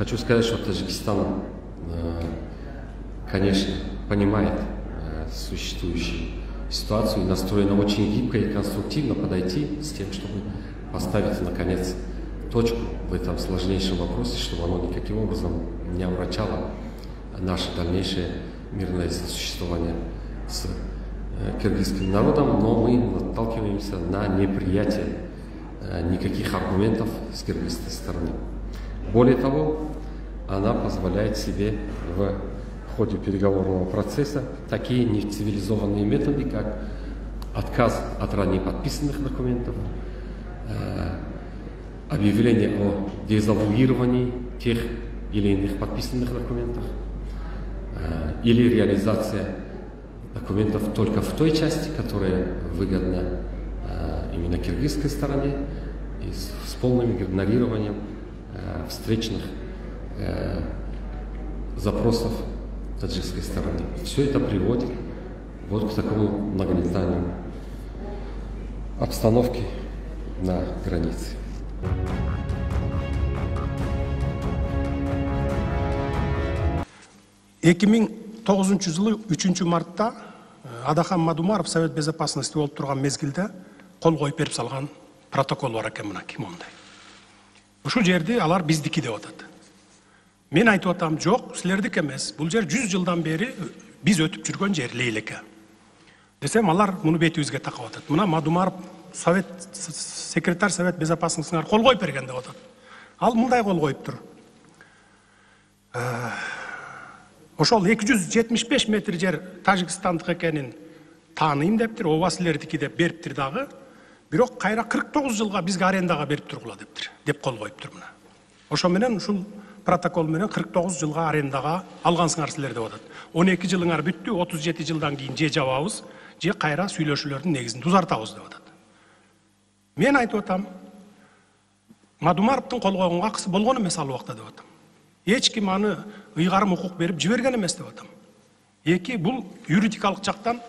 Хочу сказать, что Таджикистан, конечно, понимает существующую ситуацию и настроена очень гибко и конструктивно подойти с тем, чтобы поставить, наконец, точку в этом сложнейшем вопросе, чтобы оно никаким образом не омрачало наше дальнейшее мирное сосуществование с киргизским народом, но мы наталкиваемся на неприятие никаких аргументов с киргизской стороны. Более того, она позволяет себе в ходе переговорного процесса такие нецивилизованные методы, как отказ от ранее подписанных документов, объявление о дезавуировании тех или иных подписанных документов или реализация документов только в той части, которая выгодна именно киргизской стороне, и с полным игнорированием встречных запросов таджикской стороны. Все это приводит вот к такому нагнетанию обстановки на границе. 2009 жылы 3 мартта Адахан Мадумаров Совет Безопасности болуп турган мезгилде кол коюп берип салган протокол бар экен, мына мондай. Ушул жерди алар биздики деп атат. Мен айтып атам, жок, силердики эмес. Бул жер 100 жылдан бери биз өтүп жүргөн жер Лейлеке. Десем, алар муну бетибизге такап атат. Мына Мадумаров секретарь Совет Безопасностьсына кол коюп берген деп атат. Ал мындай кол коюптур. Ошол 275 метр жер Тажикстандык экенин тааныйм дептир, ооба силердики деп бериптир дагы. Бирок кайра 49 жылга бизге арендага берип тургула дептир, деп кол коюптур мына. Ошо менен ушул протокол менен 49 жылга арендага алгансыңар силер деп атат. 12 жылыңар бүттү, 37 жылдан кийин же жабабыз, же кайра сүйлөшүүлөрдүн негизинде узартабыз деп атат. Мен айтып атам, Мадумаровдун кол койгонго акысы болгон эмес ал убакта деп атам. Эч ким аны ыйгарым укук берип жиберген эмес деп атам. Эки, бул юридикалык жактан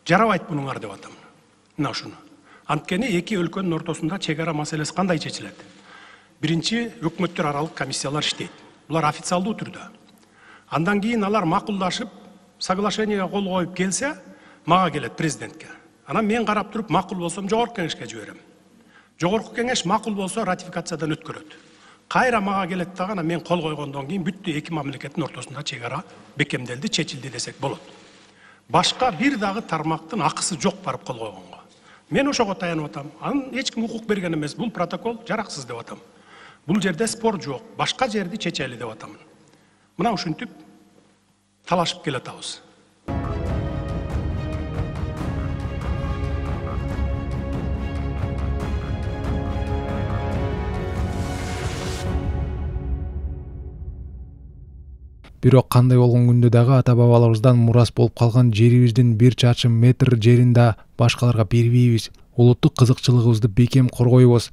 жарабайт бунуңар деп атам. Мына ушуну. Анткени эки өлкөнүн ортосунда чек ара маселеси кандай чечилет? Биринчи, өкмөттөр аралык комиссиялар иштейт. Булар официалдуу түрдө. Андан кийин алар макулдашып, соглашениеге кол коюп келсе, мага келет президентке. Анан мен карап туруп, макул болсом жогорку кеңешке жиберем. Жогорку кеңеш макул болсо ратификациядан өткөрөт. Кайра мага келет дагы, анан мен кол койгондон кийин бүттү эки мамлекеттин ортосунда чек ара бекемделди, чечилди десек болот. Башка бир дагы тармактын акысы жок барып кол койгонго. Мен ошого таянып атам. Анын эч ким укук берген эмес. Бул протокол жараксыз деп атам. Бул жерде спор жок. Башка жерди чечели деп атам. Мына ушинтип талашып келатабыз. Бирок кандай болгон күндө дагы ата бабаларыбыздан мурас болуп калган жерибиздин 1 чарчы метр жерин да башкаларга бербейбиз. Улуттук кызыкчылыгыбызды бекем коргойбуз.